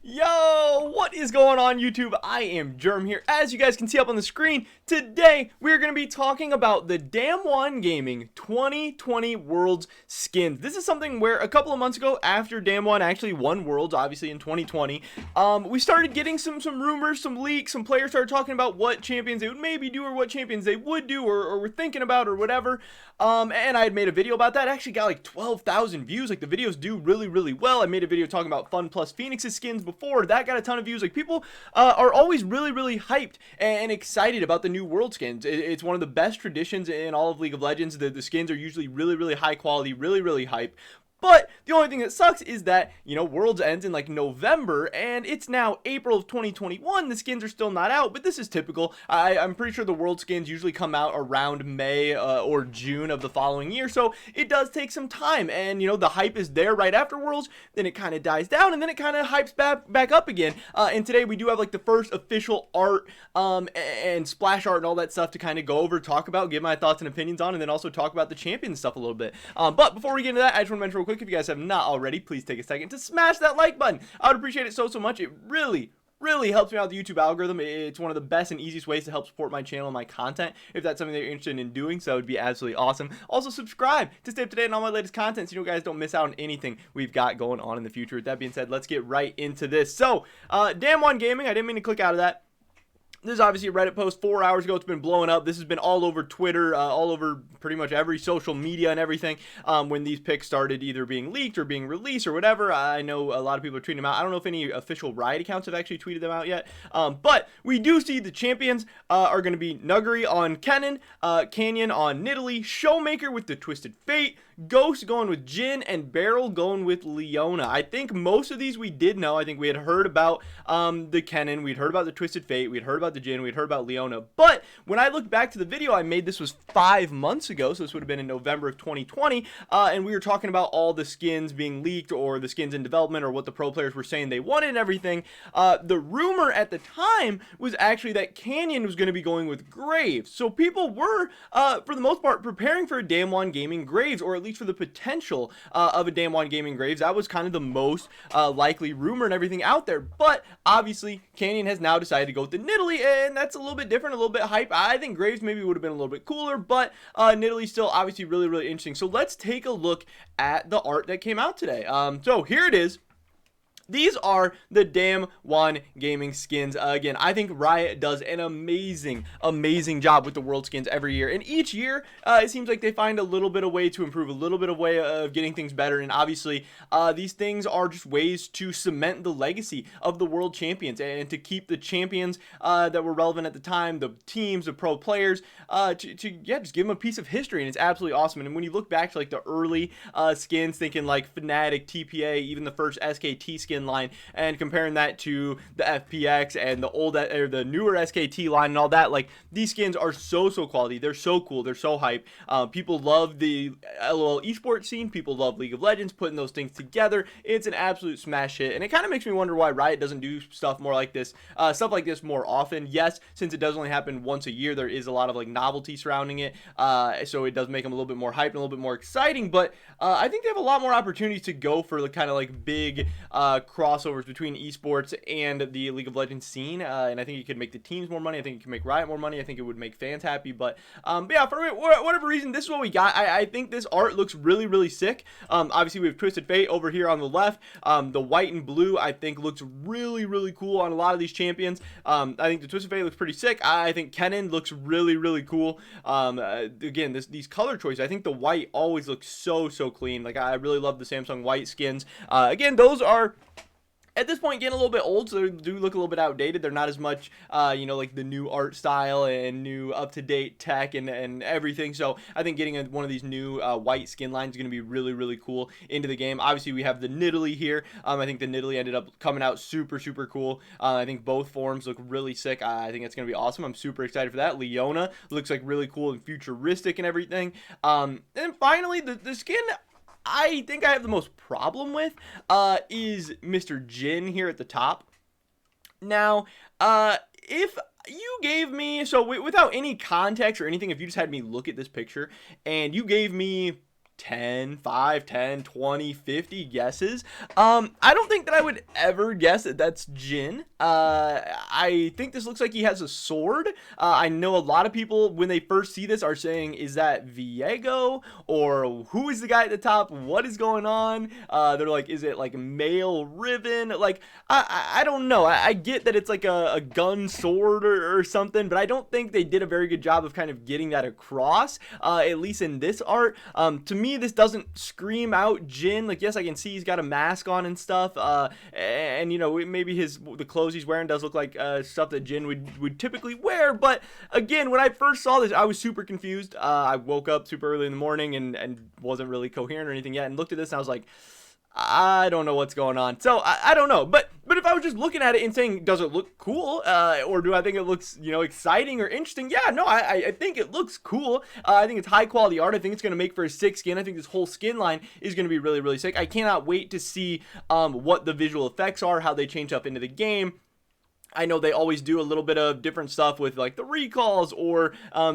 Yo, what is going on YouTube? I am Germ here. As you guys can see up on the screen, today we're going to be talking about the Damwon Gaming 2020 Worlds skins. This is something where a couple of months ago, after Damwon actually won Worlds, obviously in 2020, we started getting some rumors, some leaks, some players started talking about what champions they would maybe do or what champions they would do or were thinking about or whatever. And I had made a video about that. I actually got like 12,000 views. Like the videos do really well. I made a video talking about Fun Plus Phoenix's skins before. That got a ton of views. Like people are always really hyped and excited about the new world skins. It's one of the best traditions in all of League of Legends. The skins are usually really high quality, really hype. But the only thing that sucks is that, you know, Worlds ends in like November and it's now April of 2021. The skins are still not out, but this is typical. I'm pretty sure the World skins usually come out around May or June of the following year. So it does take some time and, you know, the hype is there right after Worlds. Then it kind of dies down and then it kind of hypes back up again. And today we do have like the first official art and splash art and all that stuff to kind of go over, talk about, give my thoughts and opinions on, and then also talk about the champion stuff a little bit. But before we get into that, I just want to mention real quick, if you guys have not already, please take a second to smash that like button. I would appreciate it so much. It really helps me out with the YouTube algorithm. It's one of the best and easiest ways to help support my channel and my content if that's something that you're interested in doing, so it would be absolutely awesome. Also subscribe to stay up to date on all my latest content so you guys don't miss out on anything we've got going on in the future. With that being said, let's get right into this. So Damwon Gaming, I didn't mean to click out of that. This is obviously a Reddit post 4 hours ago. It's been blowing up. This has been all over Twitter, all over pretty much every social media and everything when these picks started either being leaked or being released or whatever. I know a lot of people are tweeting them out. I don't know if any official Riot accounts have actually tweeted them out yet. But we do see the champions are going to be Nuggery on Kennen, Canyon on Nidalee, Showmaker with the Twisted Fate, Ghost going with Jhin, and Beryl going with Leona. I think most of these we did know. I think we had heard about the Kennen, we'd heard about the Twisted Fate, we'd heard about the Jhin, we'd heard about Leona. But when I look back to the video I made, this was 5 months ago, so this would have been in November of 2020, and we were talking about all the skins being leaked or the skins in development or what the pro players were saying they wanted and everything. The rumor at the time was actually that Canyon was going to be going with Graves. So people were, for the most part, preparing for a Damwon Gaming Graves, or at least for the potential of a Damwon Gaming Graves. That was kind of the most likely rumor and everything out there. But obviously, Canyon has now decided to go with the Nidalee, and that's a little bit different, a little bit hype. I think Graves maybe would have been a little bit cooler, but Nidalee still obviously really interesting. So let's take a look at the art that came out today. So here it is. These are the Damwon Gaming skins. Again, I think Riot does an amazing job with the world skins every year. And each year, it seems like they find a little bit of way to improve, a little bit of way of getting things better. And obviously, these things are just ways to cement the legacy of the world champions and to keep the champions that were relevant at the time, the teams, the pro players, yeah, just give them a piece of history. And it's absolutely awesome. And when you look back to like the early skins, thinking like Fnatic, TPA, even the first SKT skin line, and comparing that to the FPX and the old or the newer SKT line and all that, like these skins are so quality. They're so cool. They're so hype. People love the LoL esports scene. People love League of Legends, putting those things together. It's an absolute smash hit, and it kind of makes me wonder why Riot doesn't do stuff more like this, more often. Yes, since it does only happen once a year, there is a lot of like novelty surrounding it, so it does make them a little bit more hype and a little bit more exciting. But I think they have a lot more opportunities to go for the kind of like big crossovers between esports and the League of Legends scene, and I think it could make the teams more money. I think it could make Riot more money. I think it would make fans happy. But yeah, for whatever reason, this is what we got. I think this art looks really sick. Obviously we have Twisted Fate over here on the left. The white and blue I think looks really cool on a lot of these champions. I think the Twisted Fate looks pretty sick. I think Kennen looks really cool. Again, these color choices, I think the white always looks so clean. Like I really love the Samsung white skins. Again, those are at this point getting a little bit old, so they do look a little bit outdated. They're not as much, you know, like the new art style and new up-to-date tech and everything. So I think getting one of these new white skin lines is going to be really cool into the game. Obviously, we have the Nidalee here. I think the Nidalee ended up coming out super cool. I think both forms look really sick. I think it's going to be awesome. I'm super excited for that. Leona looks like really cool and futuristic and everything. And finally, the skin I think I have the most problem with is Mr. Jhin here at the top. Now, if you gave me, so without any context or anything, if you just had me look at this picture and you gave me 10, 5, 10, 20, 50 guesses. I don't think that I would ever guess that that's Jhin. I think this looks like he has a sword. I know a lot of people, when they first see this, are saying, is that Viego? Or who is the guy at the top? What is going on? They're like, is it like male Riven? Like, I don't know. I get that it's like a gun sword or something, but I don't think they did a very good job of kind of getting that across, at least in this art. To me, this doesn't scream out Jhin. Like, yes, I can see he's got a mask on and stuff, and you know, maybe the clothes he's wearing does look like stuff that Jhin would typically wear. But again, when I first saw this, I was super confused. I woke up super early in the morning and wasn't really coherent or anything yet, and looked at this and I was like, I don't know what's going on. So I don't know, but if I was just looking at it and saying, does it look cool, or do I think it looks, you know, exciting or interesting? Yeah, no, I think it looks cool. I think it's high quality art. I think it's going to make for a sick skin. I think this whole skin line is going to be really, really sick. I cannot wait to see what the visual effects are, how they change up into the game. I know they always do a little bit of different stuff with like the recalls or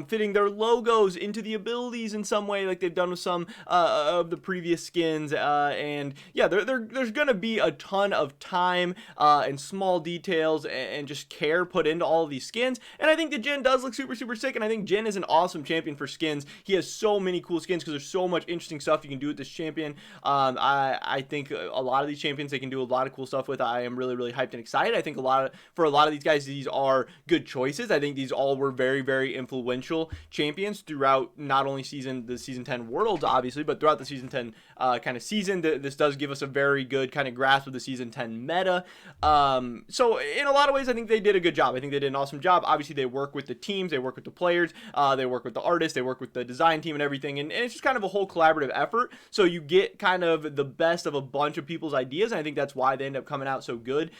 fitting their logos into the abilities in some way, like they've done with some of the previous skins. And yeah, there's going to be a ton of time and small details and just care put into all of these skins. And I think that Jhin does look super, super sick. And I think Jhin is an awesome champion for skins. He has so many cool skins because there's so much interesting stuff you can do with this champion. I think a lot of these champions they can do a lot of cool stuff with. I am really, really hyped and excited. I think for a lot of these guys, these are good choices. I think these all were very, very influential champions throughout not only the season 10 worlds, obviously, but throughout the season 10 kind of season. This does give us a very good kind of grasp of the season 10 meta. So in a lot of ways, I think they did a good job. I think they did an awesome job. Obviously, they work with the teams, they work with the players, they work with the artists, they work with the design team and everything. And it's just kind of a whole collaborative effort. So you get kind of the best of a bunch of people's ideas. And I think that's why they end up coming out so good.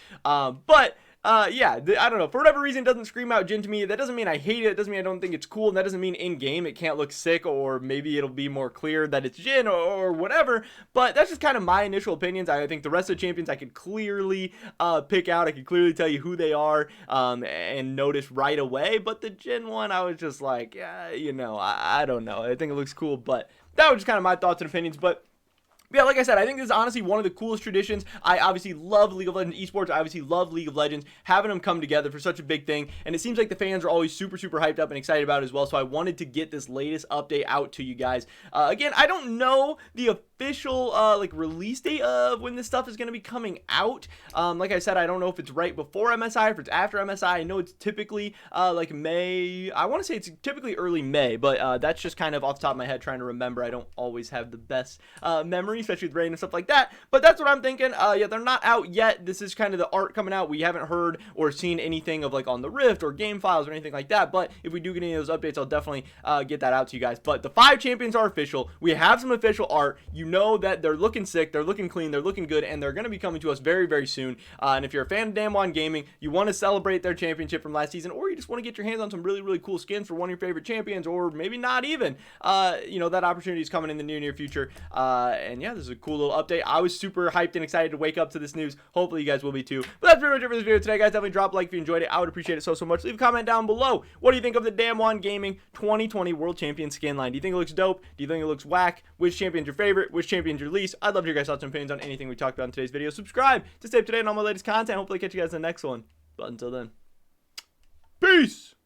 Yeah, I don't know. For whatever reason, it doesn't scream out Jhin to me. That doesn't mean I hate it. It doesn't mean I don't think it's cool. And that doesn't mean in-game it can't look sick, or maybe it'll be more clear that it's Jhin or whatever. But that's just kind of my initial opinions. I think the rest of the champions I could clearly pick out. I could clearly tell you who they are and notice right away. But the Jhin one, I was just like, yeah, you know, I don't know. I think it looks cool. But that was just kind of my thoughts and opinions. But yeah, like I said, I think this is honestly one of the coolest traditions. I obviously love League of Legends esports. I obviously love League of Legends. Having them come together for such a big thing. And it seems like the fans are always super, super hyped up and excited about it as well. So I wanted to get this latest update out to you guys. Again, I don't know the official like release date of when this stuff is going to be coming out. Like I said, I don't know if it's right before MSI or if it's after MSI. I know it's typically like May. I want to say it's typically early May, but that's just kind of off the top of my head trying to remember. I don't always have the best memory, especially with rain and stuff like that. But that's what I'm thinking. Yeah, they're not out yet. This is kind of the art coming out. We haven't heard or seen anything of like on the Rift or game files or anything like that. But if we do get any of those updates, I'll definitely get that out to you guys. But the 5 champions are official. We have some official art. You know that they're looking sick, they're looking clean, they're looking good, and they're going to be coming to us very, very soon. And if you're a fan of Damwon Gaming, you want to celebrate their championship from last season, or you just want to get your hands on some really, really cool skins for one of your favorite champions, or maybe not even, you know, that opportunity is coming in the near future. And yeah, this is a cool little update. I was super hyped and excited to wake up to this news. Hopefully you guys will be too. But that's pretty much it for this video today, guys. Definitely drop a like if you enjoyed it. I would appreciate it so much. Leave a comment down below. What do you think of the Damwon Gaming 2020 World Champion skin line? Do you think it looks dope? Do you think it looks whack? Which champion's your favorite? Which champion's your least? I'd love to hear your guys' thoughts and opinions on anything we talked about in today's video. Subscribe to stay up to date on all my latest content. Hopefully catch you guys in the next one. But until then, peace!